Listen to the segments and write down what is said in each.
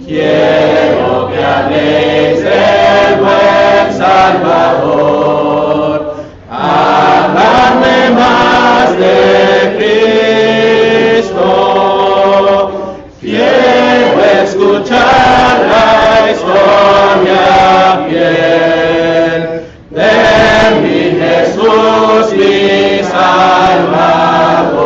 Quiero que habléis del buen Salvador. Habladme más de Cristo. Quiero escuchar la historia fiel de mi Jesús, mi Salvador.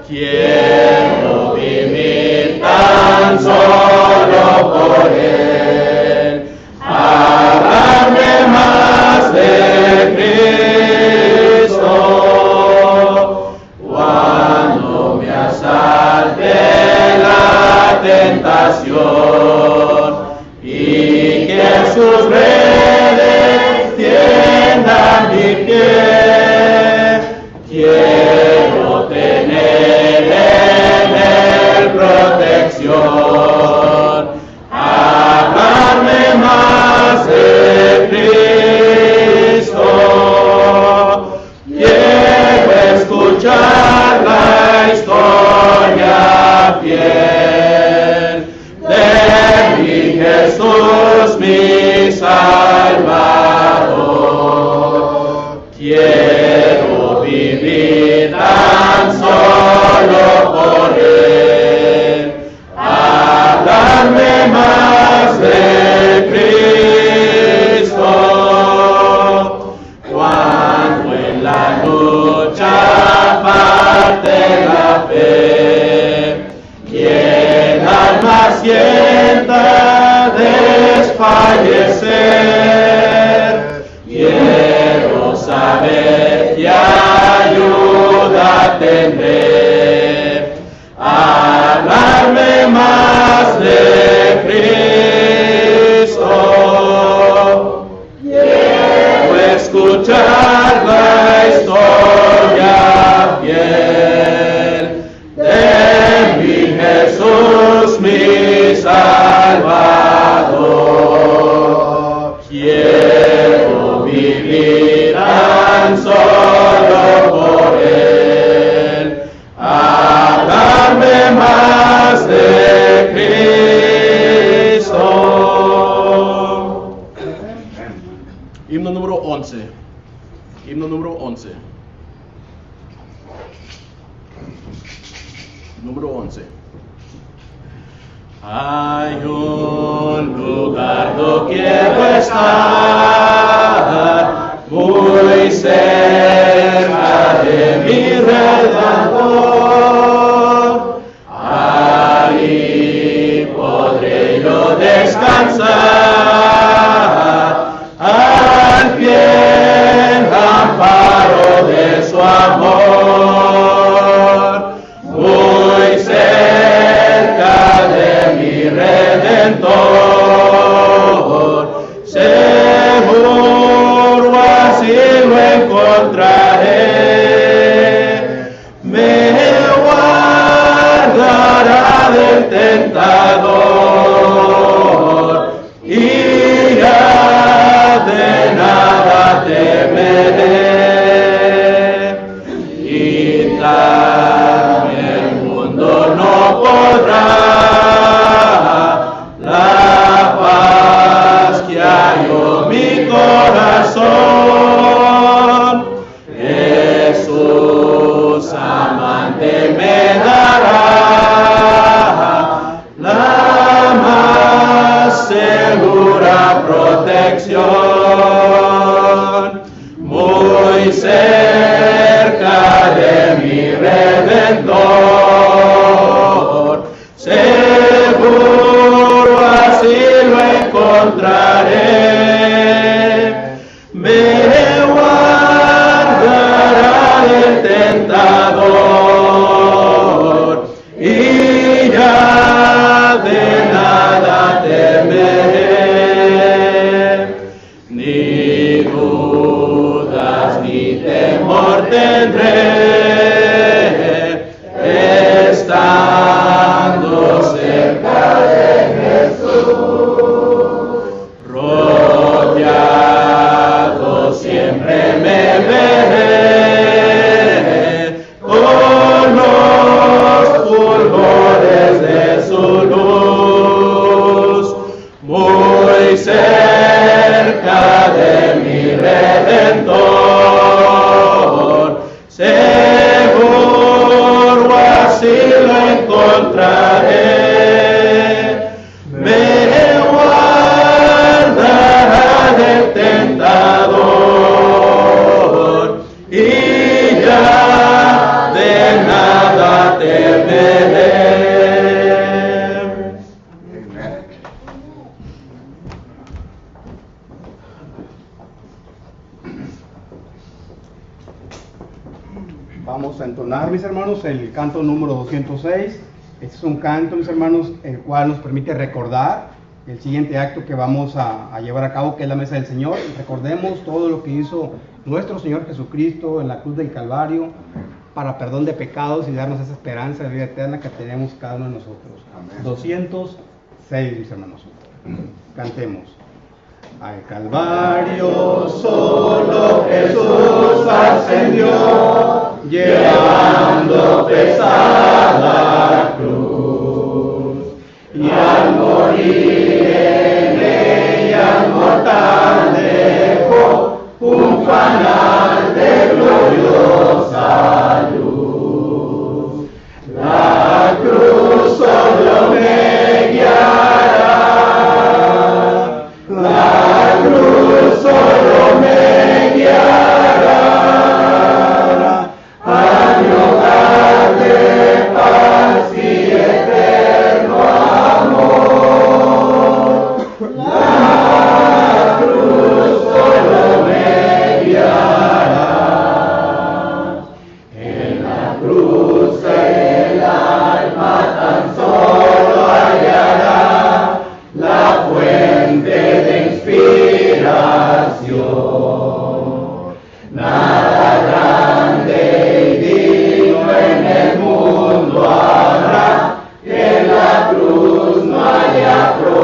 Quiero vivir tan solo por Él. Hablarme más de Cristo. Cuando me asalte la tentación y que sus redes tiendan mi pie, quiero tener en Él protección. Hablarme más de Cristo. Quiero escuchar la historia fiel de mi Jesús, mi Salvador. Quiero vivir tan solo por Él. Hablarme más de Cristo. Cuando en la lucha parte la fe y el alma sienta desfallecer, quiero saber que ayuda tendré. Hablarme más de Cristo. Quiero escuchar la historia fiel de mi Jesús, mi Salvador. Quiero vivir tan solo por Él. Hablarme más de Cristo. Himno número 11. Himno número 11. Número 11. Hay un lugar donde quiero estar, muy cerca de mi Redentor. Ahí podré yo descansar al fiel amparo de su amor. Muy cerca de mi Redentor, seguro así lo encontraré. Me guardará del tentador y ya de nada temeré. Quitarme el mundo no podrá la paz que hallo mi corazón. Jesús amante me dará la más segura protección. Muy cerca de mi Redentor, seguro así lo encontraré. Me guardará del tentador y ya de nada temeré. Ni dudas ni temor tendré, estando cerca de Jesús. Rodeado siempre me veré con los fulgores de su luz. de nada temeré. Vamos a entonar, mis hermanos, el canto número 206. Este es un canto, mis hermanos, el cual nos permite recordar el siguiente acto que vamos a llevar a cabo, que es la mesa del Señor. Recordemos todo lo que hizo nuestro Señor Jesucristo en la cruz del Calvario para perdón de pecados y darnos esa esperanza de vida eterna que tenemos cada uno de nosotros. Amén. 206, mis hermanos. Cantemos. Al Calvario solo Jesús ascendió, llevando pesada cruz, y al morir en ella mortal dejó un fanal de gloriosa luz. La cruz solo me guiará, la cruz solo me guiará a mi hogar de paz y eterno amor. La cruz solo me guiará. En la cruz el alma tan solo hallará la fuente de inspiración. Nada grande y digno en el mundo habrá, que en la cruz no haya aprobación.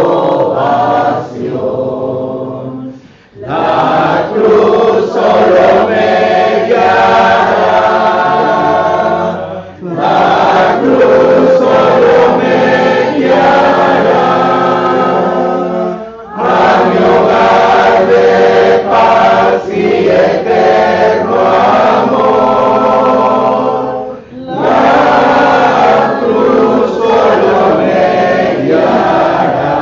La cruz solo me guiará, la cruz solo me guiará a mi hogar de paz y eterno amor. La cruz solo me guiará.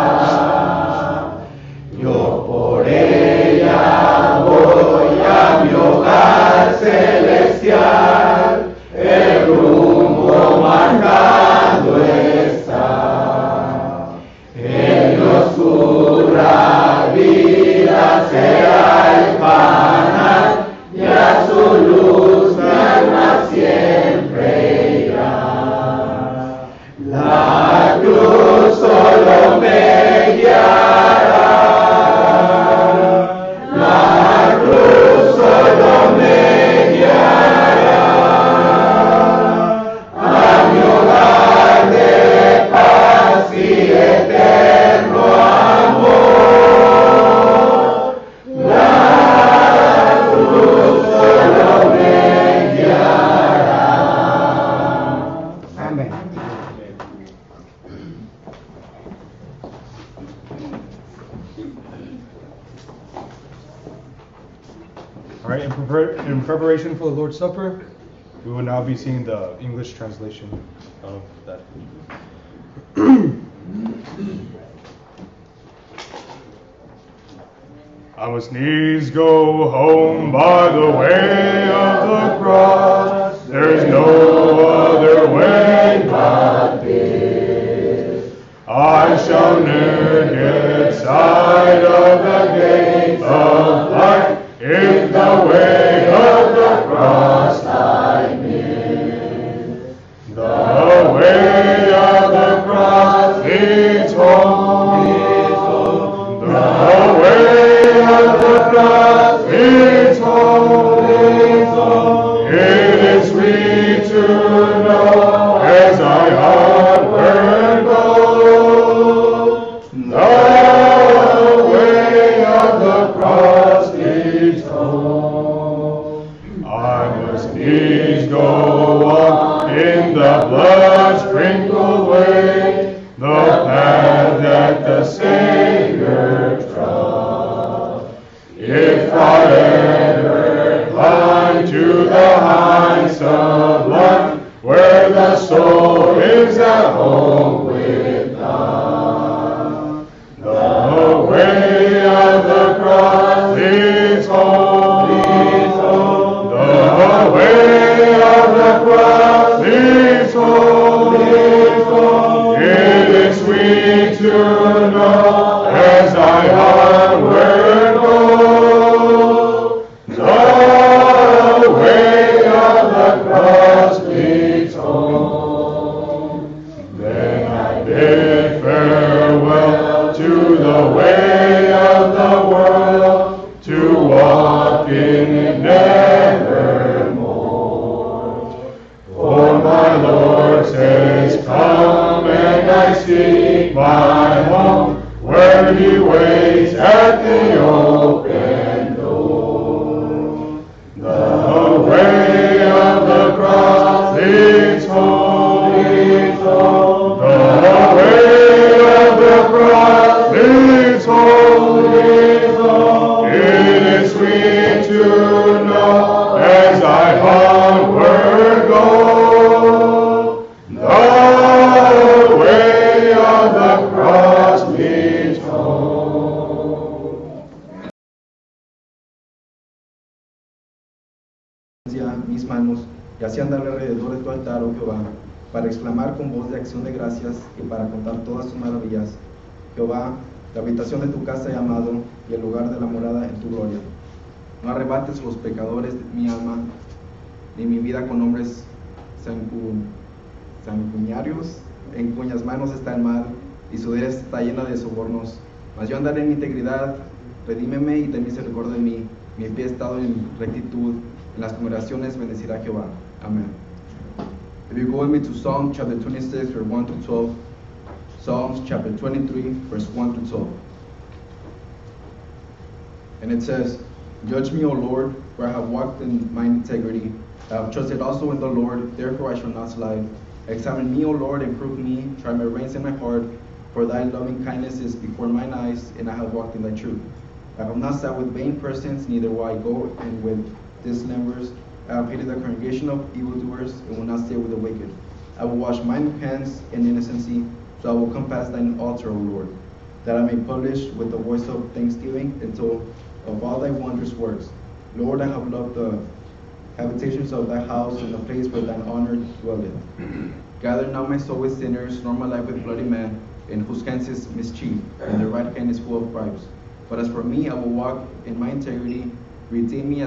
Yo por ella voy a mi hogar celestial, el rumbo marcado está. En mi oscura vida será el panal, y a su luz mi alma siempre irá. La cruz solo me guiará, la cruz solo me guiará a mi hogar de paz y eterno amor. La cruz solo me guiará. Amén. All right, in preparation for the Lord's Supper, we will now be singing the English translation of that. I must needs go home by the way of the cross. There's no other way but this. I shall ne'er get sight of the gate of life if the way of the cross I miss. The way of the cross leads home. The way of the cross leads home. It is sweet to know as I onward go. The way of the cross leads home. I must needs go on in the blood-sprinkled way, the path that the Savior trod. If I ever climb to the heights of life, where the soul is at home with God, the way of the cross leads home. The way seek my home, where He waits at the open door. The way of the cross leads home, leads home. The way of the cross leads home, leads home. It is sweet to know as I onward go. The way of the cross leads home. Mis manos y así andaré alrededor de tu altar, oh Jehová, para exclamar con voz de acción de gracias y para contar todas tus maravillas. Jehová, la habitación de tu casa he amado y el lugar de la morada en tu gloria. No arrebates los pecadores de mi alma, ni mi vida con hombres sanguinarios, en cuyas manos está el mal y su derecha está llena de sobornos. Mas yo andaré en integridad, redímeme y ten misericordia de mí. Mi pie ha estado en rectitud, en las congregaciones bendecirá Jehová. Amén. If you go with me to Psalm chapter 26, verse 1 to 12, Psalms chapter 23, verse 1 to 12. And it says, Judge me, O Lord, for I have walked in mine integrity. I have trusted also in the Lord, therefore I shall not slide. Examine me, O Lord, and prove me. Try my reins in my heart, for thy loving kindness is before mine eyes, and I have walked in thy truth. I have not sat with vain persons, neither will I go in with dissemblers. I have hated the congregation of evildoers, and will not stay with the wicked. I will wash mine hands in innocency, so I will come past thine altar, O Lord, that I may publish with the voice of thanksgiving and tell of all thy wondrous works. Lord, I have loved the habitations of thy house, and the place where thine honor dwelleth. Gather not my soul with sinners, nor my life with bloody men, in whose hands is mischief, and their right hand is full of bribes. But as for me, I will walk in my integrity. Redeem me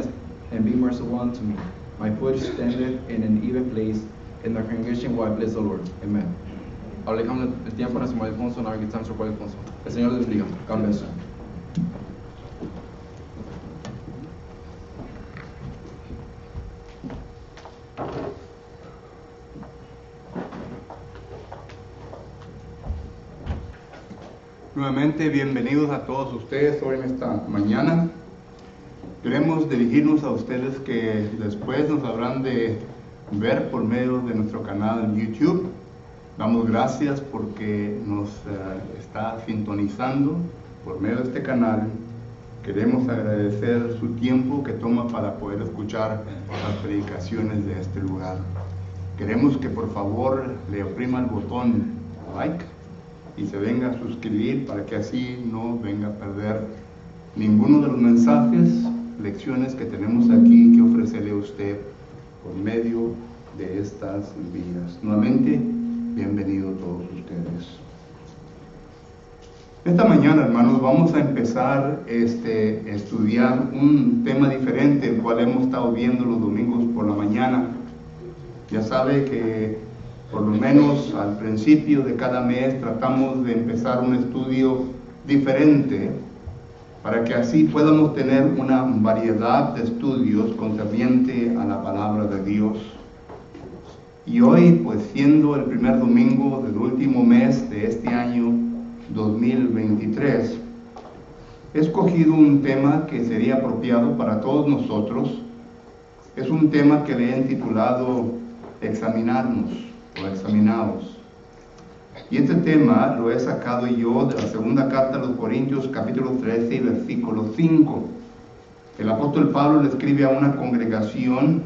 and be merciful unto me. My foot standeth in an even place. In the congregation will I bless the Lord. Amen. Ahora dejamos el tiempo en nuestro Alfonso, en la guitarra, su Alfonso. El Señor les bendiga. God bless you. Nuevamente, bienvenidos a todos ustedes hoy en esta mañana. Queremos dirigirnos a ustedes que después nos habrán de ver por medio de nuestro canal en YouTube. Damos gracias porque nos está sintonizando por medio de este canal. Queremos agradecer su tiempo que toma para poder escuchar las predicaciones de este lugar. Queremos que por favor le oprima el botón like y se venga a suscribir para que así no venga a perder ninguno de los mensajes, lecciones que tenemos aquí que ofrecerle a usted por medio de estas vías. Nuevamente, bienvenidos todos ustedes. Esta mañana, hermanos, vamos a empezar a estudiar un tema diferente, el cual hemos estado viendo los domingos por la mañana. Ya sabe que por lo menos al principio de cada mes tratamos de empezar un estudio diferente para que así podamos tener una variedad de estudios concerniente a la palabra de Dios. Y hoy, pues siendo el primer domingo del último mes de este año 2023, he escogido un tema que sería apropiado para todos nosotros. Es un tema que le he titulado Examinarnos o Examinados. Y este tema lo he sacado yo de la segunda carta a los Corintios, capítulo 13 y versículo 5. El apóstol Pablo le escribe a una congregación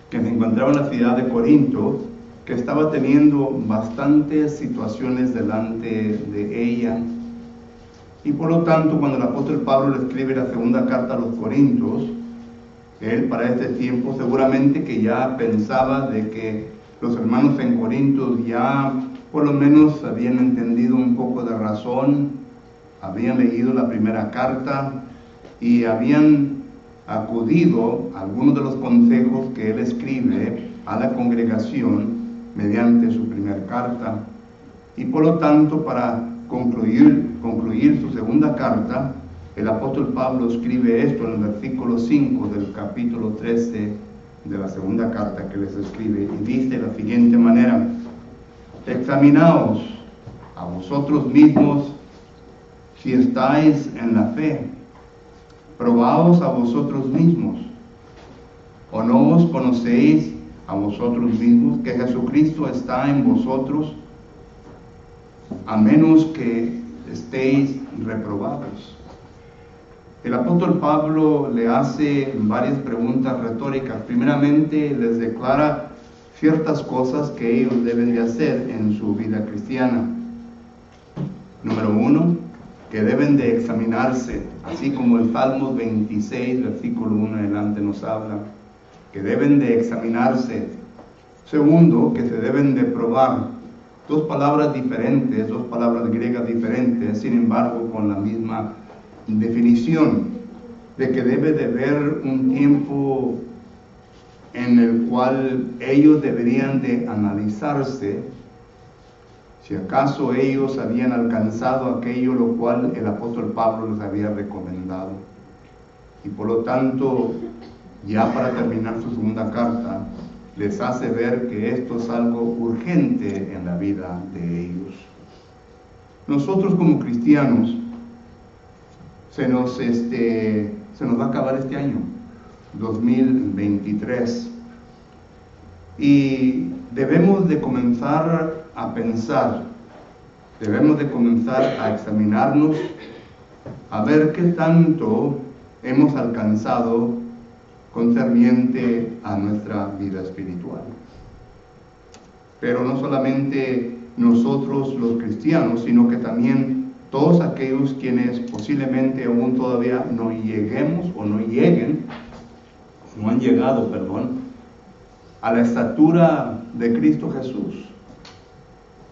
que se encontraba en la ciudad de Corinto, que estaba teniendo bastantes situaciones delante de ella. Y por lo tanto, cuando el apóstol Pablo le escribe la segunda carta a los Corintios, él para este tiempo seguramente que ya pensaba de que los hermanos en Corinto ya por lo menos habían entendido un poco de razón, habían leído la primera carta y habían acudido a algunos de los consejos que él escribe a la congregación mediante su primera carta. Y por lo tanto, para concluir su segunda carta, el apóstol Pablo escribe esto en el versículo 5 del capítulo 13 de la segunda carta que les escribe, y dice de la siguiente manera: examinaos a vosotros mismos si estáis en la fe. Probaos a vosotros mismos. ¿O no os conocéis a vosotros mismos que Jesucristo está en vosotros, a menos que estéis reprobados? El apóstol Pablo le hace varias preguntas retóricas. Primeramente, les declara ciertas cosas que ellos deben de hacer en su vida cristiana. Número 1, que deben de examinarse, así como el Salmos 26, versículo 1 en adelante nos habla, que deben de examinarse. Segundo, que se deben de probar. Dos palabras diferentes, dos palabras griegas diferentes, sin embargo con la misma definición, de que debe de haber un tiempo en el cual ellos deberían de analizarse si acaso ellos habían alcanzado aquello lo cual el apóstol Pablo les había recomendado. Y por lo tanto, ya para terminar su segunda carta, les hace ver que esto es algo urgente en la vida de ellos. Nosotros como cristianos, se nos va a acabar este año, 2023. Y debemos de comenzar a pensar, debemos de comenzar a examinarnos, a ver qué tanto hemos alcanzado concerniente a nuestra vida espiritual. Pero no solamente nosotros los cristianos, sino que también todos aquellos quienes posiblemente aún todavía no lleguemos o no lleguen, no han llegado, a la estatura de Cristo Jesús.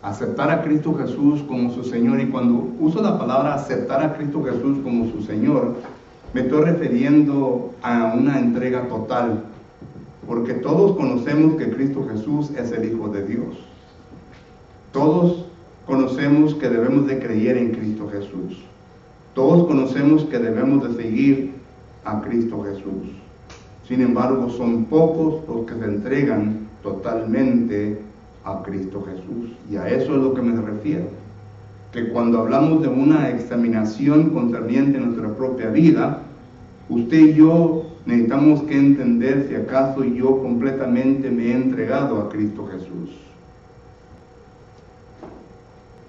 Aceptar a Cristo Jesús como su Señor. Y cuando uso la palabra aceptar a Cristo Jesús como su Señor, me estoy refiriendo a una entrega total, porque todos conocemos que Cristo Jesús es el Hijo de Dios. Todos conocemos que debemos de creer en Cristo Jesús. Todos conocemos que debemos de seguir a Cristo Jesús. Sin embargo, son pocos los que se entregan totalmente a Cristo Jesús. Y a eso es lo que me refiero. Que cuando hablamos de una examinación concerniente a nuestra propia vida, usted y yo necesitamos que entender si acaso yo completamente me he entregado a Cristo Jesús.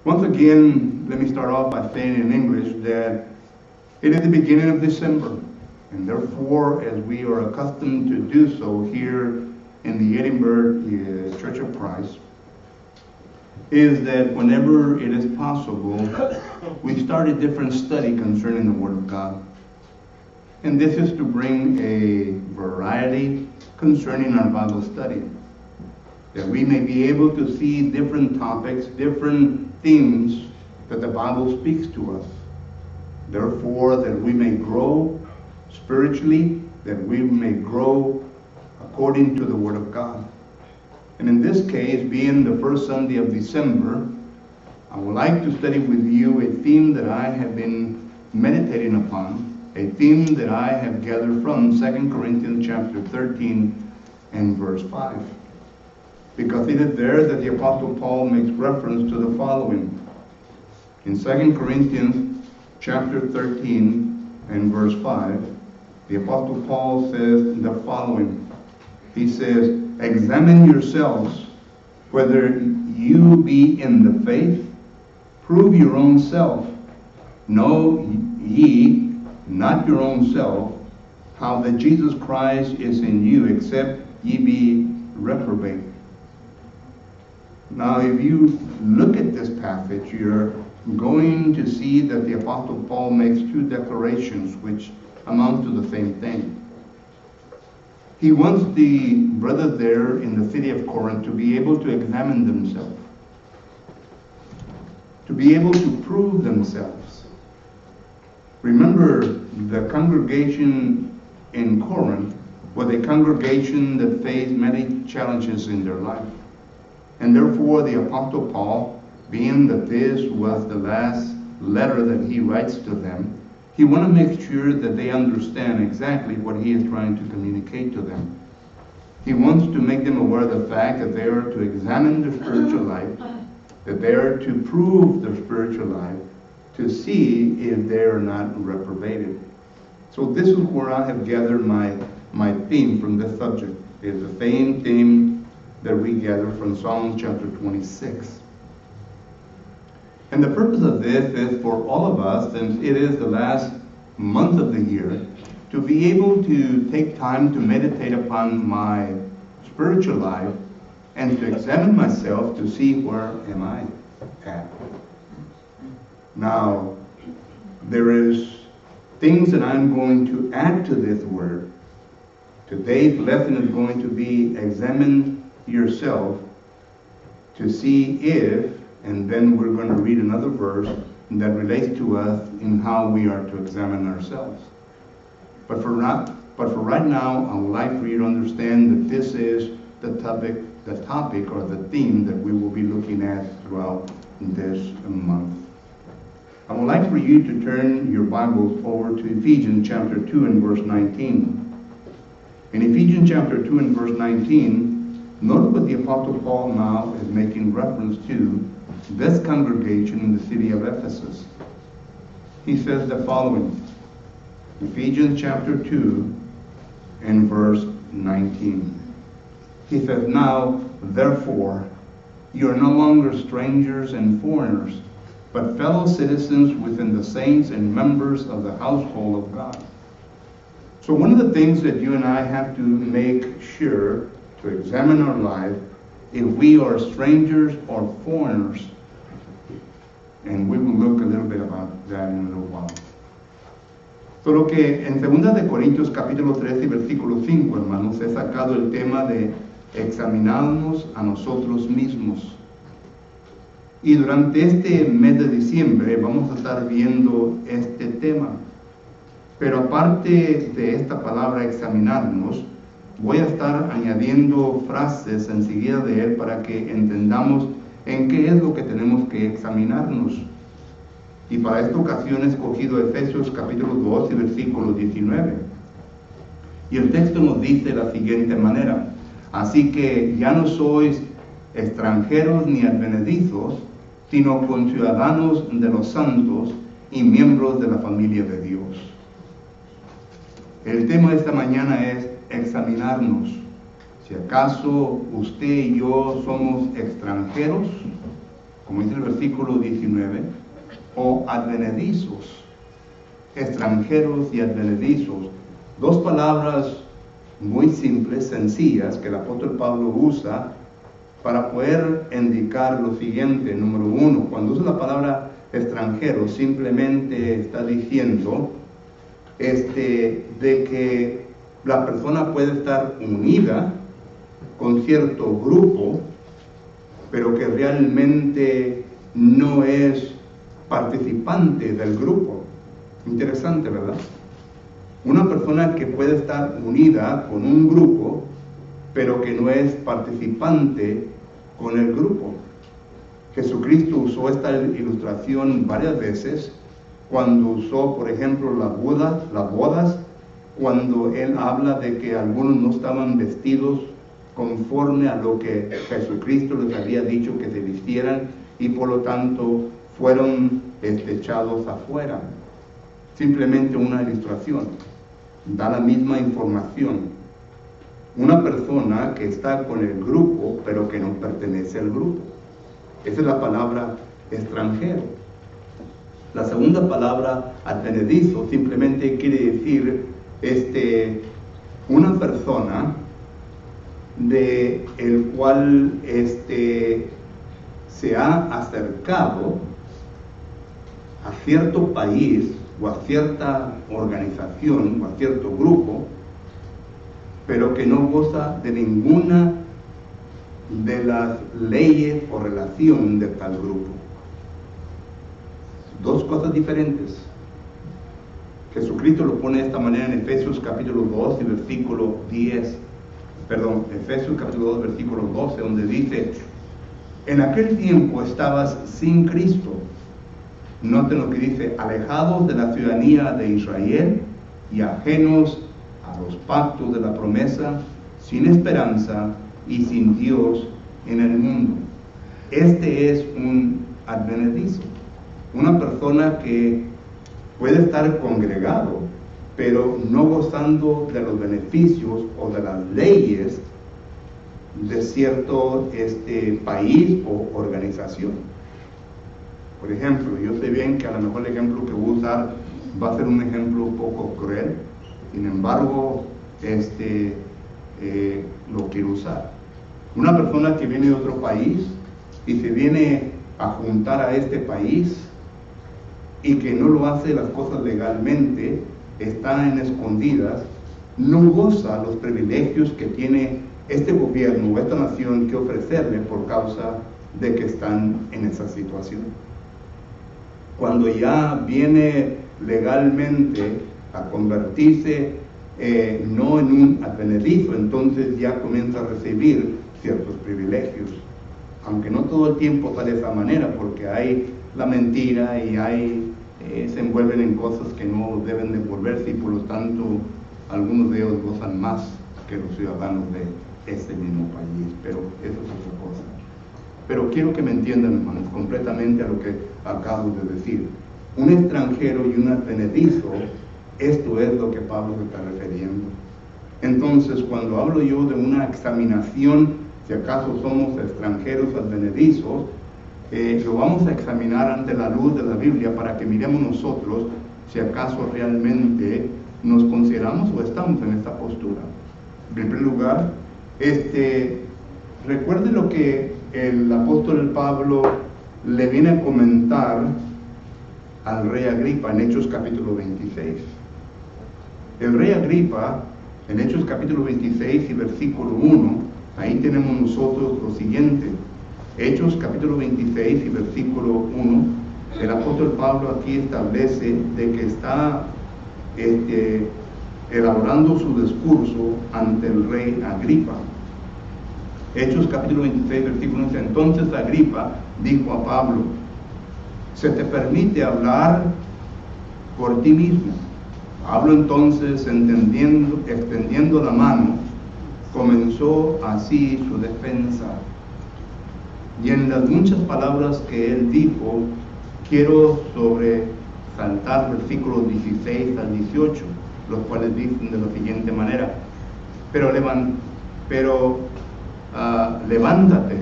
Once again, let me start off by saying in English that it is the beginning of December, and therefore, as we are accustomed to do so here in the Edinburgh Church of Christ, is that whenever it is possible, we start a different study concerning the Word of God. And this is to bring a variety concerning our Bible study, that we may be able to see different topics, different themes that the Bible speaks to us. Therefore, that we may grow spiritually, that we may grow according to the Word of God. And in this case, being the first Sunday of December, I would like to study with you a theme that I have been meditating upon, a theme that I have gathered from 2 Corinthians chapter 13 and verse 5. Because it is there that the Apostle Paul makes reference to the following. In 2 Corinthians chapter 13 and verse 5, the Apostle Paul says the following. He says, examine yourselves whether you be in the faith. Prove your own self. Know ye not your own self, how that Jesus Christ is in you, except ye be reprobate. Now, if you look at this passage, you're going to see that the Apostle Paul makes two declarations which amount to the same thing. He wants the brothers there in the city of Corinth to be able to examine themselves, to be able to prove themselves. Remember, the congregation in Corinth was a congregation that faced many challenges in their life. And therefore, the Apostle Paul, being that this was the last letter that he writes to them, he wants to make sure that they understand exactly what he is trying to communicate to them. He wants to make them aware of the fact that they are to examine their spiritual life, that they are to prove their spiritual life to see if they are not reprobated. So this is where I have gathered my theme from this subject. It's the same theme that we gather from Psalm chapter 26. And the purpose of this is for all of us, since it is the last month of the year, to be able to take time to meditate upon my spiritual life and to examine myself to see where am I at. Now, there is things that I'm going to add to this word. Today's lesson is going to be examine yourself to see if, and then we're going to read another verse that relates to us in how we are to examine ourselves. But for right now, I would like for you to understand that this is the topic or the theme that we will be looking at throughout this month. I would like for you to turn your Bibles over to Ephesians chapter 2 and verse 19. In Ephesians chapter 2 and verse 19, note what the Apostle Paul now is making reference to this congregation in the city of Ephesus. He says the following, Ephesians chapter 2 and verse 19. He says, "Now, therefore, you are no longer strangers and foreigners, but fellow citizens within the saints and members of the household of God." So one of the things that you and I have to make sure to examine our life, if we are strangers or foreigners, and we will look a little bit about that in a little while. Solo que en 2 de Corintios capítulo 13 y versículo 5, hermanos, he sacado el tema de examinarnos a nosotros mismos. Y durante este mes de diciembre vamos a estar viendo este tema. Pero aparte de esta palabra examinarnos, voy a estar añadiendo frases enseguida de él para que entendamos en qué es lo que tenemos que examinarnos. Y para esta ocasión he escogido Efesios capítulo 2 y versículo 19. Y el texto nos dice de la siguiente manera: "Así que ya no sois extranjeros ni advenedizos, sino conciudadanos de los santos y miembros de la familia de Dios". El tema de esta mañana es examinarnos. Si acaso usted y yo somos extranjeros, como dice el versículo 19, o advenedizos, extranjeros y advenedizos, dos palabras muy simples, sencillas, que el apóstol Pablo usa para poder indicar lo siguiente. Número uno, cuando usa la palabra extranjero, simplemente está diciendo de que la persona puede estar unida con cierto grupo, pero que realmente no es participante del grupo. Interesante, ¿verdad? Una persona que puede estar unida con un grupo, pero que no es participante con el grupo. Jesucristo usó esta ilustración varias veces, cuando usó, por ejemplo, las bodas, cuando él habla de que algunos no estaban vestidos conforme a lo que Jesucristo les había dicho que se vistieran, y por lo tanto fueron echados afuera. Simplemente una ilustración, da la misma información. Una persona que está con el grupo, pero que no pertenece al grupo. Esa es la palabra extranjero. La segunda palabra, advenedizo, simplemente quiere decir una persona de el cual se ha acercado a cierto país o a cierta organización o a cierto grupo, pero que no goza de ninguna de las leyes o relación de tal grupo. Dos cosas diferentes. Jesucristo lo pone de esta manera en Efesios capítulo 2 y versículo 10. Perdón, Efesios capítulo 2 versículo 12, donde dice: "En aquel tiempo estabas sin Cristo". Noten lo que dice: "alejados de la ciudadanía de Israel y ajenos a los pactos de la promesa, sin esperanza y sin Dios en el mundo". este es un advenedizo, una persona que puede estar congregado, pero no gozando de los beneficios o de las leyes de cierto país o organización. Por ejemplo, yo sé bien que a lo mejor el ejemplo que voy a usar va a ser un ejemplo un poco cruel, sin embargo, lo quiero usar. Una persona que viene de otro país y se viene a juntar a este país y que no lo hace las cosas legalmente, está en escondidas, no goza los privilegios que tiene este gobierno o esta nación que ofrecerle por causa de que están en esa situación. Cuando ya viene legalmente a convertirse no en un advenedizo, entonces ya comienza a recibir ciertos privilegios, aunque no todo el tiempo sale de esa manera, porque hay la mentira y se envuelven en cosas que no deben de envolverse, y por lo tanto algunos de ellos gozan más que los ciudadanos de este mismo país, pero eso es otra cosa. Pero quiero que me entiendan, hermanos, completamente a lo que acabo de decir. Un extranjero y un advenedizo, esto es lo que Pablo se está refiriendo. Entonces, cuando hablo yo de una examinación, si acaso somos extranjeros o advenedizos, lo vamos a examinar ante la luz de la Biblia para que miremos nosotros si acaso realmente nos consideramos o estamos en esta postura. En primer lugar, recuerde lo que el apóstol Pablo le viene a comentar al rey Agripa en Hechos capítulo 26. El rey Agripa, en Hechos capítulo 26 y versículo 1, ahí tenemos nosotros lo siguiente. Hechos capítulo 26 y versículo 1, el apóstol Pablo aquí establece de que está elaborando su discurso ante el rey Agripa. Hechos capítulo 26 versículo 1, entonces Agripa dijo a Pablo: se te permite hablar por ti mismo. Pablo entonces, extendiendo la mano, comenzó así su defensa. Y en las muchas palabras que él dijo, quiero sobresaltar versículos 16 al 18, los cuales dicen de la siguiente manera: levántate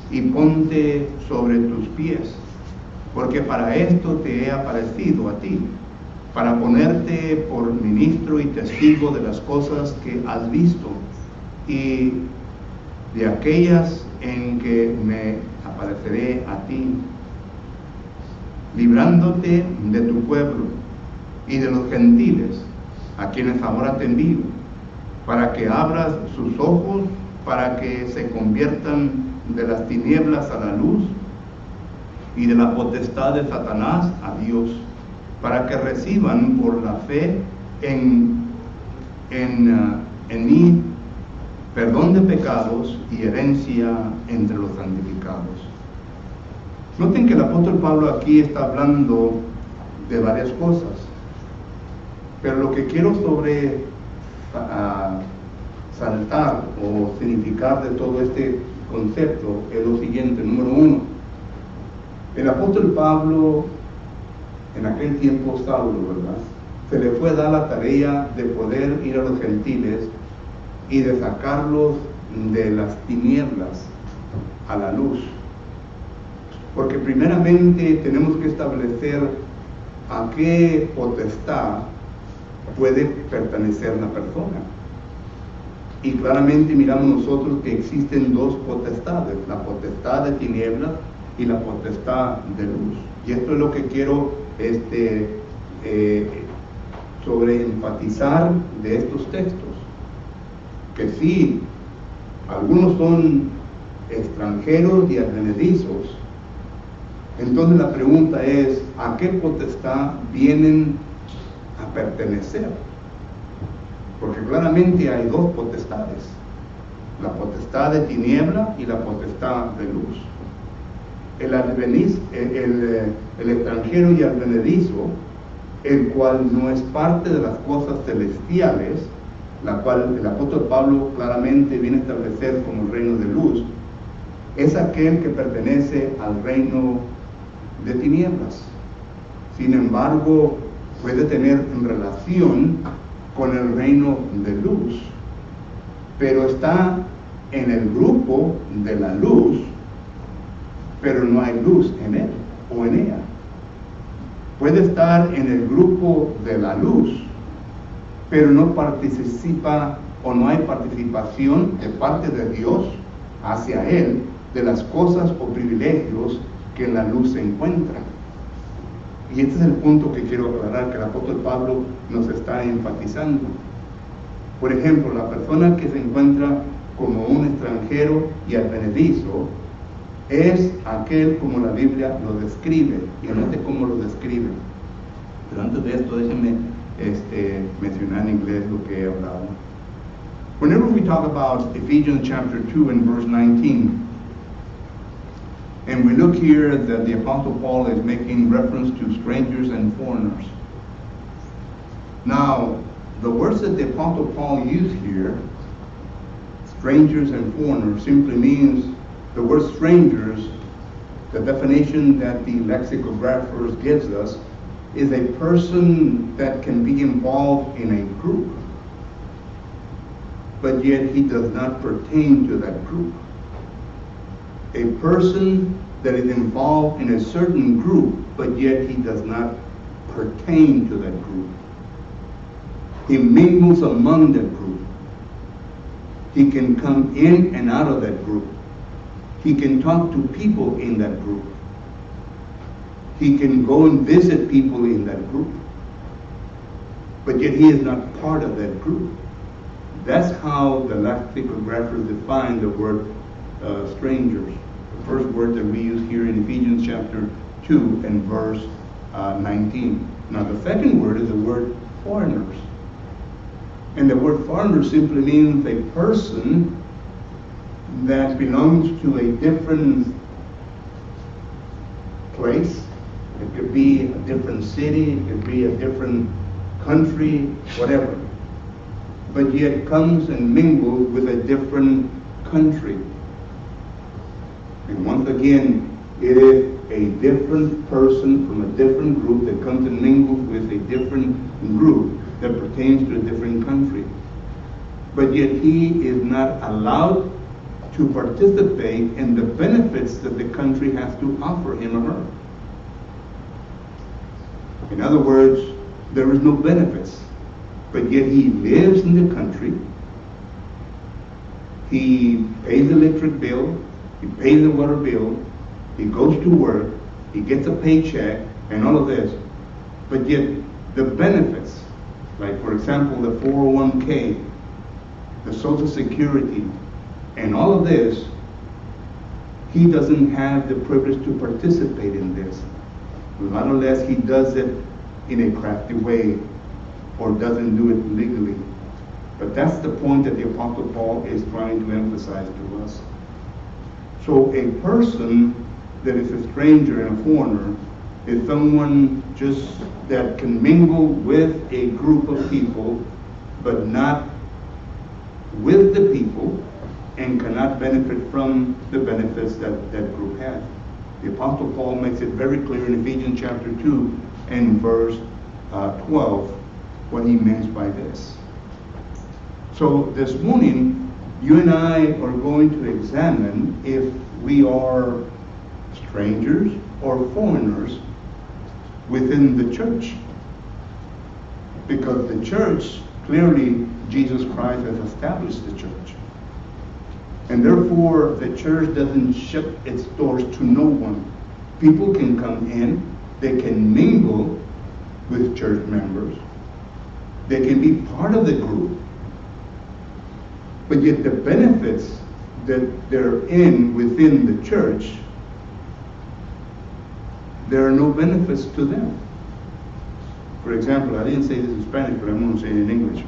y ponte sobre tus pies, porque para esto te he aparecido a ti, para ponerte por ministro y testigo de las cosas que has visto y de aquellas en que me apareceré a ti, librándote de tu pueblo y de los gentiles, a quienes ahora te envío, para que abras sus ojos, para que se conviertan de las tinieblas a la luz y de la potestad de Satanás a Dios, para que reciban por la fe en mí perdón de pecados y herencia entre los santificados. Noten que el apóstol Pablo aquí está hablando de varias cosas, pero lo que quiero saltar o significar de todo este concepto es lo siguiente. Número uno, el apóstol Pablo, en aquel tiempo Saulo, ¿verdad?, se le fue dar la tarea de poder ir a los gentiles y de sacarlos de las tinieblas a la luz. Porque primeramente tenemos que establecer a qué potestad puede pertenecer la persona. Y claramente miramos nosotros que existen dos potestades: la potestad de tinieblas y la potestad de luz. Y esto es lo que quiero sobreenfatizar de estos textos, que sí, algunos son extranjeros y advenedizos. Entonces la pregunta es: ¿a qué potestad vienen a pertenecer? Porque claramente hay dos potestades: la potestad de tiniebla y la potestad de luz. El extranjero y advenedizo, el cual no es parte de las cosas celestiales, la cual el apóstol Pablo claramente viene a establecer como el reino de luz, es aquel que pertenece al reino de tinieblas. Sin embargo, puede tener relación con el reino de luz, pero está en el grupo de la luz, pero no hay luz en él o en ella. Puede estar en el grupo de la luz, pero no participa o no hay participación de parte de Dios hacia él de las cosas o privilegios que en la luz se encuentran. Y este es el punto que quiero aclarar, que el apóstol Pablo nos está enfatizando. Por ejemplo, la persona que se encuentra como un extranjero y advenedizo es aquel como la Biblia lo describe. Y note cómo lo describe. Pero antes de esto, déjenme mencionar en inglés lo que he hablado. Whenever we talk about Ephesians chapter 2 and verse 19, and we look here that the Apostle Paul is making reference to strangers and foreigners. Now, the words that the Apostle Paul used here, strangers and foreigners, simply means the word strangers, the definition that the lexicographers gives us, is a person that can be involved in a group, but yet he does not pertain to that group. A person that is involved in a certain group, but yet he does not pertain to that group. He mingles among that group. He can come in and out of that group. He can talk to people in that group. He can go and visit people in that group. But yet he is not part of that group. That's how the lexicographers define the word strangers. The first word that we use here in Ephesians chapter 2 and verse 19. Now the second word is the word foreigners. And the word foreigner simply means a person that belongs to a different place. It could be a different city, it could be a different country, whatever. But yet comes and mingles with a different country. And once again, it is a different person from a different group that comes and mingles with a different group that pertains to a different country. But yet he is not allowed to participate in the benefits that the country has to offer him or her. In other words, there is no benefits, but yet he lives in the country. He pays the electric bill, he pays the water bill, he goes to work, he gets a paycheck, and all of this. But yet the benefits, like for example the 401k, the Social Security, and all of this, he doesn't have the privilege to participate in this. Not unless he does it in a crafty way or doesn't do it legally. But that's the point that the Apostle Paul is trying to emphasize to us. So a person that is a stranger and a foreigner is someone just that can mingle with a group of people, but not with the people, and cannot benefit from the benefits that that group has. The Apostle Paul makes it very clear in Ephesians chapter 2 and verse 12 what he means by this. So this morning, you and I are going to examine if we are strangers or foreigners within the church. Because the church, clearly Jesus Christ has established the church. And therefore, the church doesn't shut its doors to no one. People can come in, they can mingle with church members, they can be part of the group, but yet the benefits that they're in within the church, there are no benefits to them. For example, I didn't say this in Spanish, but I'm going to say it in English.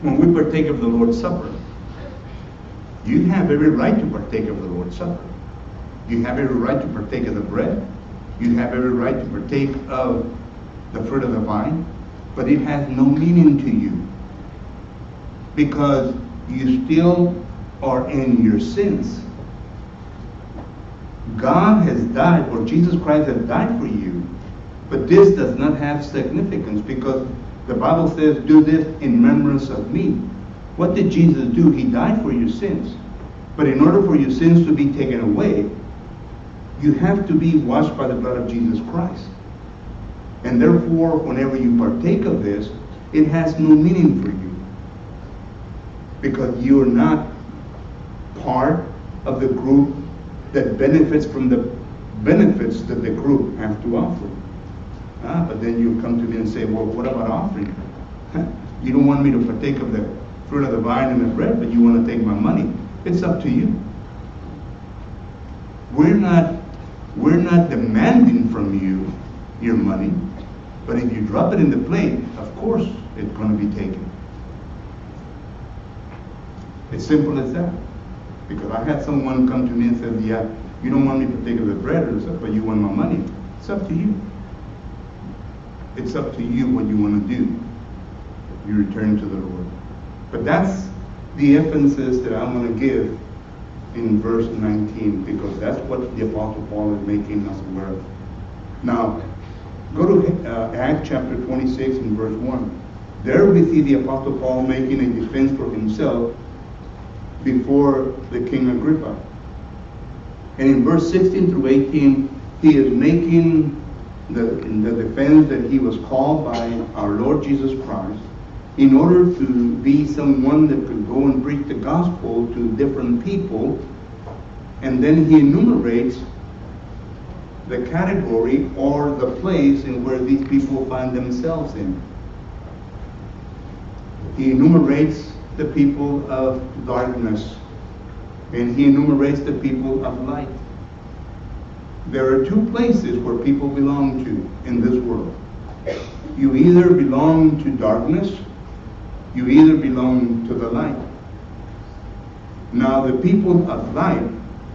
When we partake of the Lord's Supper, you have every right to partake of the Lord's Supper. You have every right to partake of the bread. You have every right to partake of the fruit of the vine. But it has no meaning to you, because you still are in your sins. God has died, or Jesus Christ has died for you. But this does not have significance because the Bible says, do this in remembrance of me. What did Jesus do? He died for your sins. But in order for your sins to be taken away, you have to be washed by the blood of Jesus Christ. And therefore, whenever you partake of this, it has no meaning for you. Because you're not part of the group that benefits from the benefits that the group have to offer. But then you come to me and say, well, what about offering? You don't want me to partake of the fruit of the vine and the bread, but you want to take my money. It's up to you. We're not demanding from you your money, but if you drop it in the plate, of course it's going to be taken. It's simple as that. Because I had someone come to me and said, yeah, you don't want me to take of the bread or stuff, but you want my money. It's up to you. It's up to you what you want to do. You return to the Lord. But that's the emphasis that I'm going to give in verse 19, because that's what the Apostle Paul is making us aware of. Now, go to Acts chapter 26 and verse 1. There we see the Apostle Paul making a defense for himself before the King Agrippa. And in verse 16 through 18, he is making the defense that he was called by our Lord Jesus Christ in order to be someone that could go and preach the gospel to different people. And then he enumerates the category or the place in where these people find themselves in. He enumerates the people of darkness, and he enumerates the people of light. There are two places where people belong to in this world. You either belong to darkness, you either belong to the light. Now the people of light,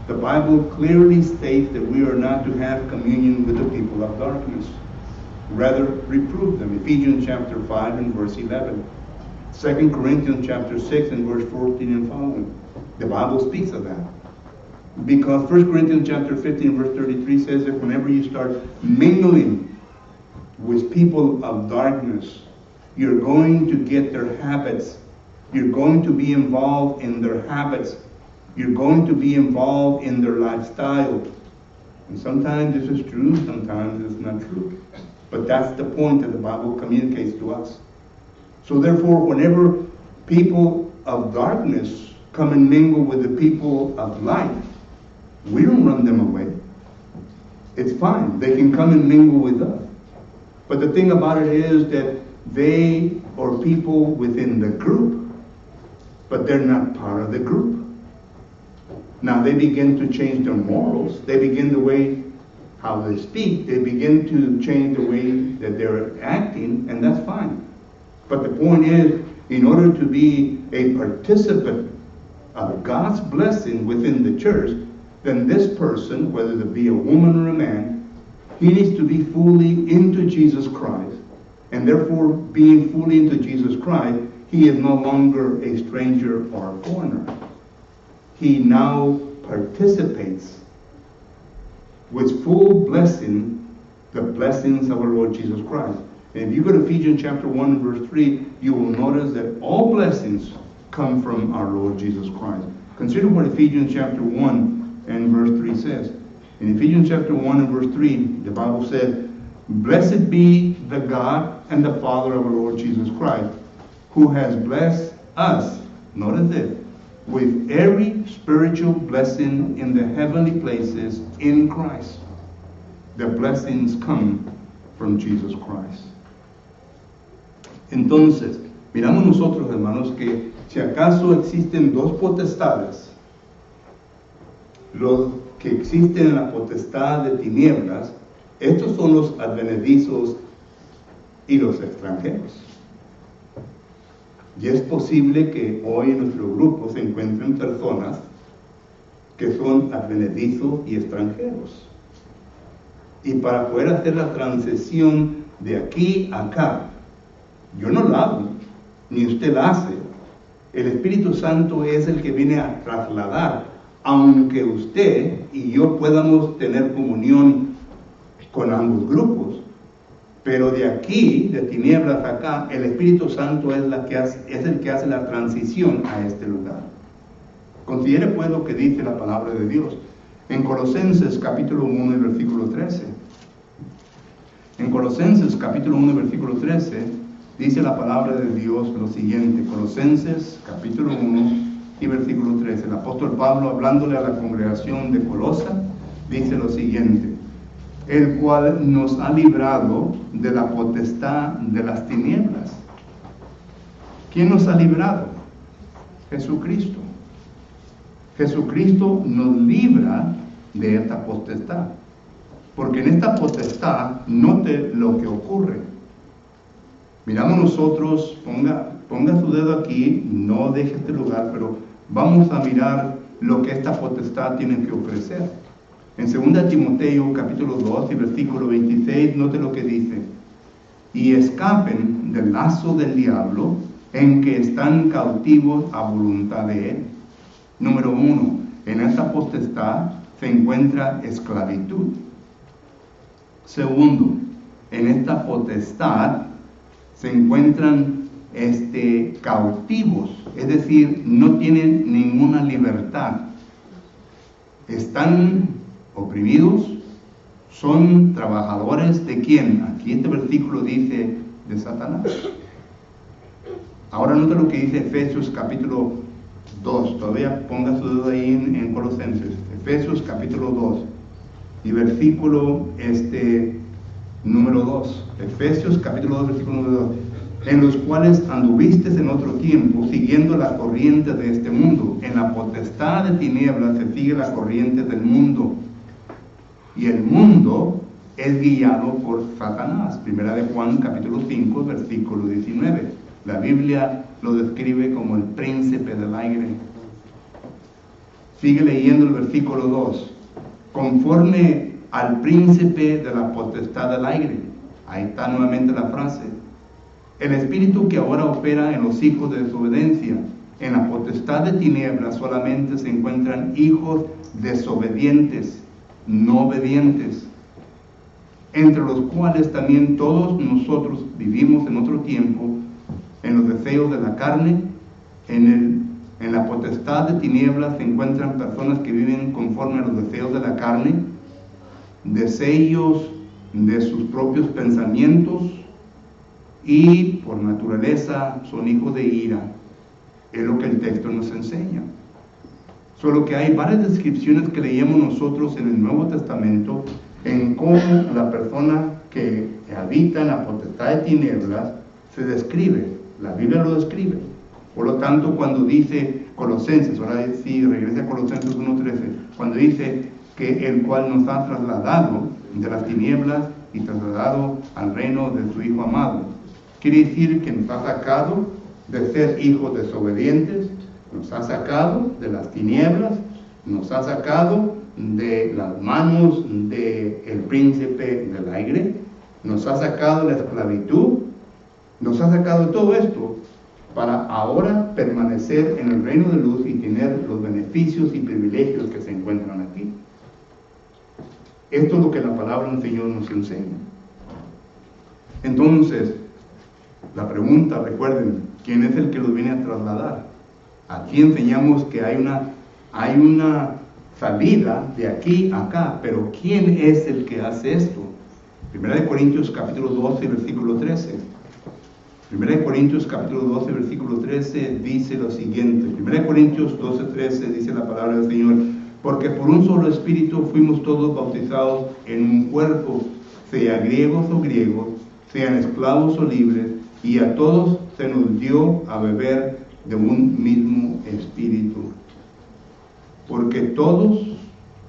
the Bible clearly states that we are not to have communion with the people of darkness. Rather, reprove them. Ephesians chapter 5 and verse 11. 2 Corinthians chapter 6 and verse 14 and following. The Bible speaks of that. Because 1 Corinthians chapter 15 verse 33 says that whenever you start mingling with people of darkness, you're going to get their habits. You're going to be involved in their habits. You're going to be involved in their lifestyle. And sometimes this is true, sometimes it's not true. But that's the point that the Bible communicates to us. So therefore, whenever people of darkness come and mingle with the people of light, we don't run them away. It's fine. They can come and mingle with us. But the thing about it is that they are people within the group, but they're not part of the group. Now they begin to change their morals. They begin the way how they speak. They begin to change the way that they're acting, and that's fine. But the point is, in order to be a participant of God's blessing within the church, then this person, whether it be a woman or a man, he needs to be fully into Jesus Christ. And therefore, being fully into Jesus Christ, he is no longer a stranger or a foreigner. He now participates with full blessing, the blessings of our Lord Jesus Christ. And if you go to Ephesians chapter 1 verse 3, you will notice that all blessings come from our Lord Jesus Christ. Consider what Ephesians chapter 1 and verse 3 says. In Ephesians chapter 1 and verse 3, the Bible says, "Blessed be the God and the Father of our Lord Jesus Christ, who has blessed us," notice it, "with every spiritual blessing in the heavenly places in Christ." The blessings come from Jesus Christ. Entonces, miramos nosotros, hermanos, que si acaso existen dos potestades, los que existen en la potestad de tinieblas, estos son los advenedizos y los extranjeros. Y es posible que hoy en nuestro grupo se encuentren personas que son advenedizos y extranjeros. Y para poder hacer la transición de aquí a acá, yo no la hago, ni usted la hace. El Espíritu Santo es el que viene a trasladar aunque usted y yo podamos tener comunión con ambos grupos, pero de aquí, de tinieblas acá, el Espíritu Santo es el que hace la transición a este lugar. Considere pues lo que dice la palabra de Dios en Colosenses capítulo 1 y versículo 13. En Colosenses capítulo 1 y versículo 13 dice la palabra de Dios lo siguiente. Colosenses capítulo 1 y versículo 13. El apóstol Pablo, hablándole a la congregación de Colosa, dice lo siguiente: el cual nos ha librado de la potestad de las tinieblas. ¿Quién nos ha librado? Jesucristo. Jesucristo nos libra de esta potestad. Porque en esta potestad, note lo que ocurre. Miramos nosotros, ponga su dedo aquí, no deje este lugar, pero vamos a mirar lo que esta potestad tiene que ofrecer. En 2 Timoteo capítulo 2 y versículo 26, note lo que dice: y escapen del lazo del diablo en que están cautivos a voluntad de él. Número 1, en esta potestad se encuentra esclavitud. Segundo, en esta potestad se encuentran cautivos, es decir, no tienen ninguna libertad. Están oprimidos, son trabajadores ¿de quién? Aquí este versículo dice de Satanás. Ahora nota lo que dice Efesios capítulo 2, todavía ponga su dedo ahí en Colosenses. Efesios capítulo 2 y versículo número 2. Efesios capítulo 2 versículo número 2. En los cuales anduviste en otro tiempo, siguiendo la corriente de este mundo. En la potestad de tinieblas se sigue la corriente del mundo. Y el mundo es guiado por Satanás. Primera de Juan capítulo 5 versículo 19. La Biblia lo describe como el príncipe del aire. Sigue leyendo el versículo 2. Conforme al príncipe de la potestad del aire. Ahí está nuevamente la frase. El espíritu que ahora opera en los hijos de desobediencia. En la potestad de tinieblas solamente se encuentran hijos desobedientes, no obedientes, entre los cuales también todos nosotros vivimos en otro tiempo, en los deseos de la carne. En la potestad de tinieblas se encuentran personas que viven conforme a los deseos de la carne, deseos de sus propios pensamientos, y por naturaleza son hijos de ira. Es lo que el texto nos enseña. Solo que hay varias descripciones que leíamos nosotros en el Nuevo Testamento en cómo la persona que habita en la potestad de tinieblas se describe. La Biblia lo describe. Por lo tanto, cuando dice Colosenses, ahora sí, regresa a Colosenses 1:13, cuando dice que el cual nos ha trasladado de las tinieblas y trasladado al reino de su Hijo amado, quiere decir que nos ha sacado de ser hijos desobedientes, nos ha sacado de las tinieblas, nos ha sacado de las manos del príncipe del aire, nos ha sacado de la esclavitud, nos ha sacado de todo esto para ahora permanecer en el reino de luz y tener los beneficios y privilegios que se encuentran aquí. Esto es lo que la palabra del Señor nos enseña. Entonces, la pregunta, recuerden, ¿quién es el que los viene a trasladar? Aquí enseñamos que hay una salida de aquí a acá, pero ¿quién es el que hace esto? 1 Corintios capítulo 12, versículo 13. 1 Corintios capítulo 12, versículo 13 dice lo siguiente. 1 Corintios 12, 13 dice la palabra del Señor: porque por un solo espíritu fuimos todos bautizados en un cuerpo, sea griegos o griegos, sean esclavos o libres, y a todos se nos dio a beber de un mismo espíritu. Porque todos,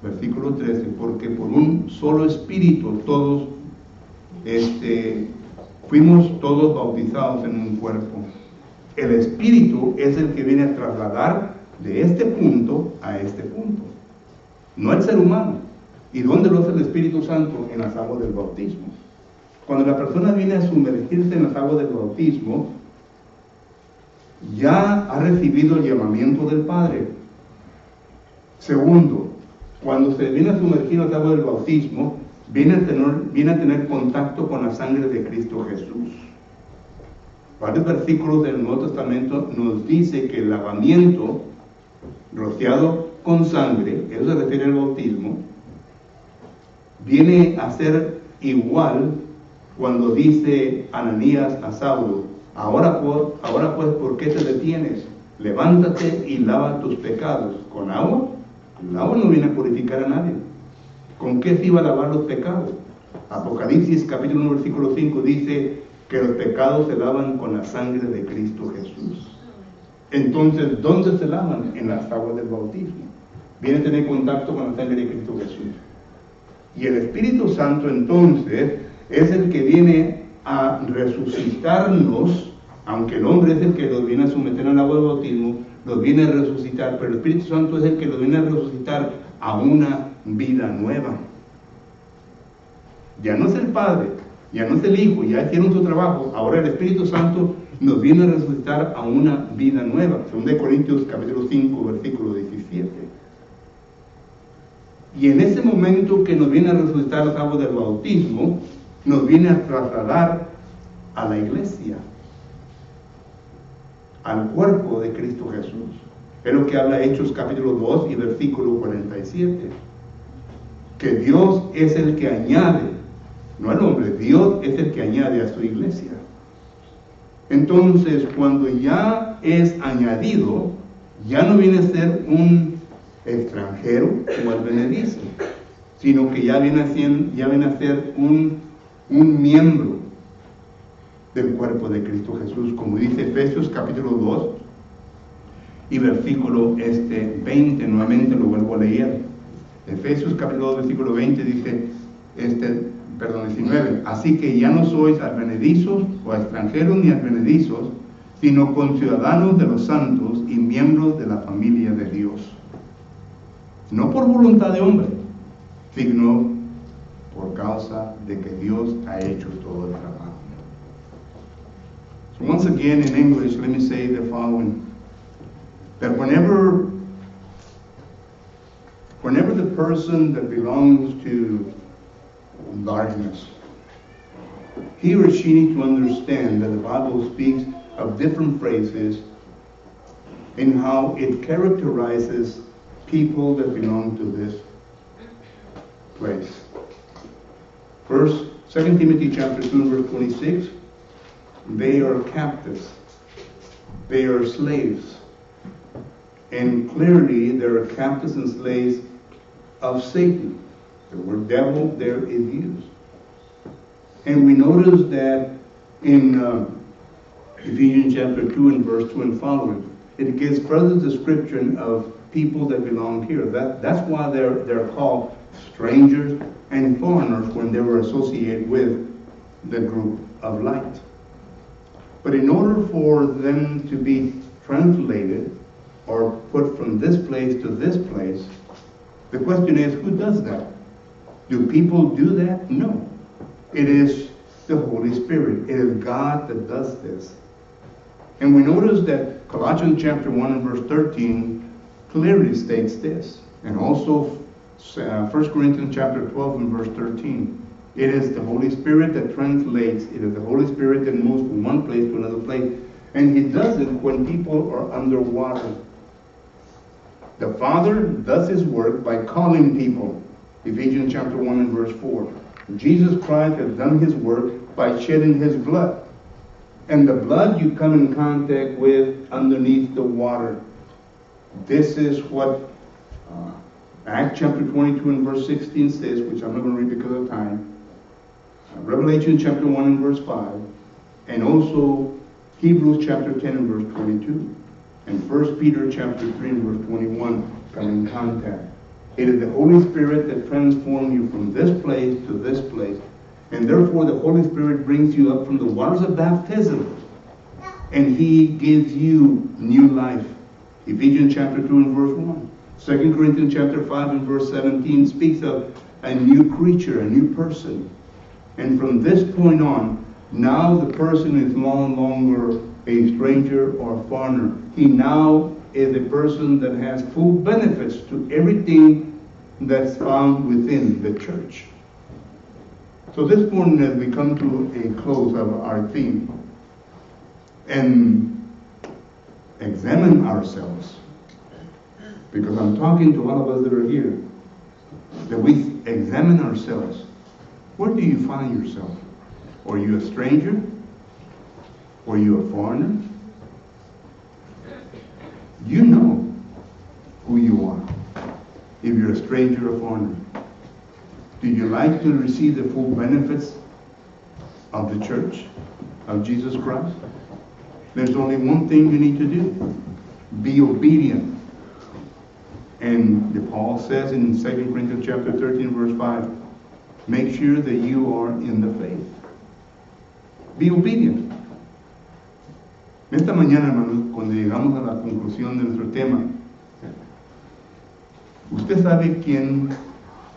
versículo 13, porque por un solo espíritu todos fuimos todos bautizados en un cuerpo. El espíritu es el que viene a trasladar de este punto a este punto, no el ser humano. ¿Y dónde lo hace el Espíritu Santo? En las aguas del bautismo. Cuando la persona viene a sumergirse en las aguas del bautismo, ya ha recibido el llamamiento del Padre. Segundo, cuando se viene a sumergir al agua del bautismo, viene a tener contacto con la sangre de Cristo Jesús. Varios versículos del Nuevo Testamento nos dice que el lavamiento rociado con sangre, eso se refiere al bautismo, viene a ser igual cuando dice Ananías a Saulo, ahora pues, ¿por qué te detienes? Levántate y lava tus pecados. ¿Con agua? El agua no viene a purificar a nadie. ¿Con qué se iba a lavar los pecados? Apocalipsis capítulo 1 versículo 5 dice que los pecados se lavan con la sangre de Cristo Jesús. Entonces, ¿dónde se lavan? En las aguas del bautismo. Viene a tener contacto con la sangre de Cristo Jesús. Y el Espíritu Santo entonces es el que viene a resucitarnos, aunque el hombre es el que los viene a someter al agua del bautismo, los viene a resucitar, pero el Espíritu Santo es el que los viene a resucitar a una vida nueva. Ya no es el Padre, ya no es el Hijo, ya hicieron su trabajo, ahora el Espíritu Santo nos viene a resucitar a una vida nueva. 2 Corintios capítulo 5, versículo 17. Y en ese momento que nos viene a resucitar las aguas del bautismo, nos viene a trasladar a la iglesia, al cuerpo de Cristo Jesús. Es lo que habla Hechos capítulo 2 y versículo 47. Que Dios es el que añade, no el hombre, Dios es el que añade a su iglesia. Entonces, cuando ya es añadido, ya no viene a ser un extranjero o advenedizo, sino que ya viene a ser un miembro del cuerpo de Cristo Jesús, como dice Efesios capítulo 2 y versículo 20, nuevamente lo vuelvo a leer. Efesios capítulo 2 versículo 20 dice, 19, así que ya no sois advenedizos o extranjeros ni advenedizos, sino conciudadanos de los santos y miembros de la familia de Dios. No por voluntad de hombre, sino por causa de que Dios ha hecho todo el trabajo. So once again in English, let me say the following, that whenever the person that belongs to darkness, he or she needs to understand that the Bible speaks of different phrases in how it characterizes people that belong to this place. First, 2 Timothy chapter 2 verse 26, they are captives, they are slaves, and clearly they are captives and slaves of Satan. The word devil there is used. And we notice that in Ephesians chapter 2 and verse 2 and following, it gives further description of people that belong here. That's why they're called strangers and foreigners when they were associated with the group of light. But in order for them to be translated or put from this place to this place, the question is, who does that? Do people do that? No. It is the Holy Spirit. It is God that does this. And we notice that Colossians chapter 1 and verse 13 clearly states this. And also 1 Corinthians chapter 12 and verse 13. It is the Holy Spirit that translates. It is the Holy Spirit that moves from one place to another place. And He does it when people are underwater. The Father does His work by calling people. Ephesians chapter 1 and verse 4. Jesus Christ has done His work by shedding His blood. And the blood you come in contact with underneath the water. This is what Acts chapter 22 and verse 16 says, which I'm not going to read because of time. Revelation chapter 1 and verse 5. And also Hebrews chapter 10 and verse 22. And 1 Peter chapter 3 and verse 21 come in contact. It is the Holy Spirit that transforms you from this place to this place. And therefore the Holy Spirit brings you up from the waters of baptism. And He gives you new life. Ephesians chapter 2 and verse 1. 2 Corinthians chapter 5 and verse 17 speaks of a new creature, a new person. And from this point on, now the person is no longer a stranger or a foreigner. He now is a person that has full benefits to everything that's found within the church. So this morning, as we come to a close of our theme and examine ourselves, because I'm talking to all of us that are here, that we examine ourselves. Where do you find yourself? Are you a stranger? Are you a foreigner? You know who you are. If you're a stranger or foreigner, do you like to receive the full benefits of the church of Jesus Christ? There's only one thing you need to do: be obedient. And Paul says in 2 Corinthians chapter 13, verse 5, make sure that you are in the faith. Be obedient. Esta mañana, hermanos, cuando llegamos a la conclusión de nuestro tema, ¿usted sabe quién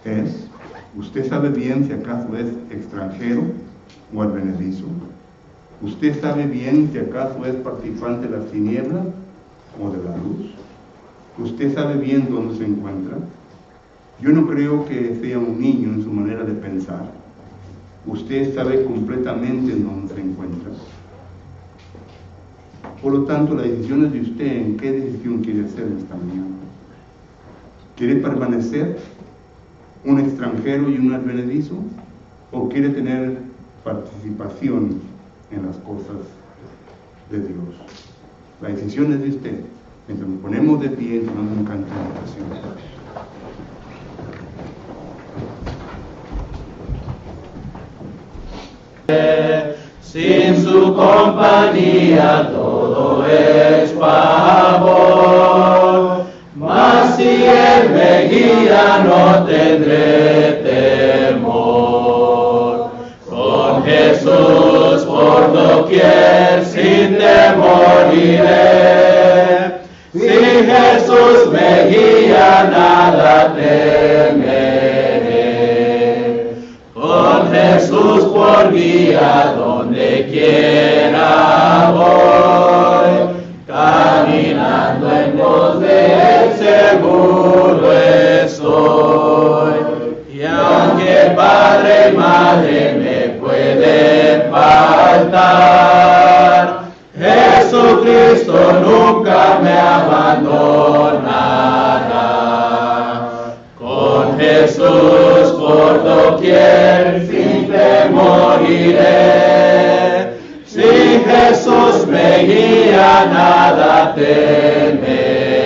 es? ¿Usted sabe bien si acaso es extranjero o advenedizo? ¿Usted sabe bien si acaso es participante de las tinieblas o de la luz? ¿Usted sabe bien dónde se encuentra? Yo no creo que sea un niño en su manera de pensar. Usted sabe completamente en dónde se encuentra. Por lo tanto, la decisión es de usted en qué decisión quiere hacer esta mañana. ¿Quiere permanecer un extranjero y un advenedizo? ¿O quiere tener participación en las cosas de Dios? La decisión es de usted. Mientras nos ponemos de pie, nos damos un canto de oración. Sin su compañía todo es favor, mas si Él me guía no tendré temor. Con Jesús por doquier sin temor iré. Si Jesús me guía nada temeré. Con Jesús por guía donde quiera voy, caminando en pos de Él seguro estoy. Y aunque padre y madre me pueden faltar, Jesucristo nunca me abandonará. Con Jesús por doquier sin temor iré. Si Jesús me guía nada temeré.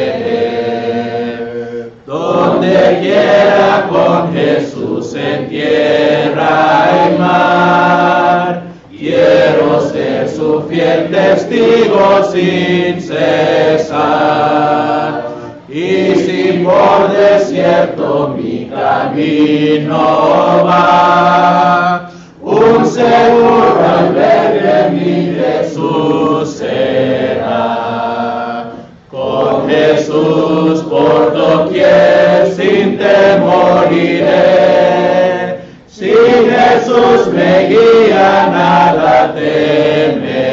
Donde quiera con Jesús en tierra y mar, quiero ser su fiel testigo sin cesar. Y si por desierto mi camino va, un seguro albergue mi Jesús será. Con Jesús por doquier sin temor iré. Si Jesús me guía nada temeré.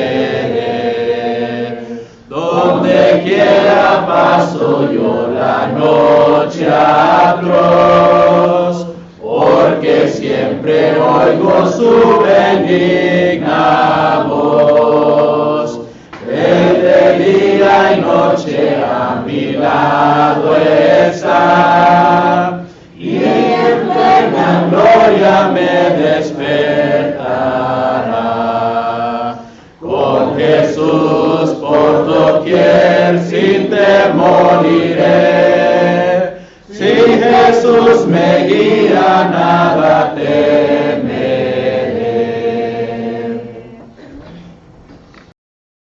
Donde quiera paso yo la noche atroz, porque siempre oigo su benigna voz. Él de día y noche a mi lado está, y en plena gloria me despertará. Con Jesús por doquier sin temor iré. Si Jesús me guía nada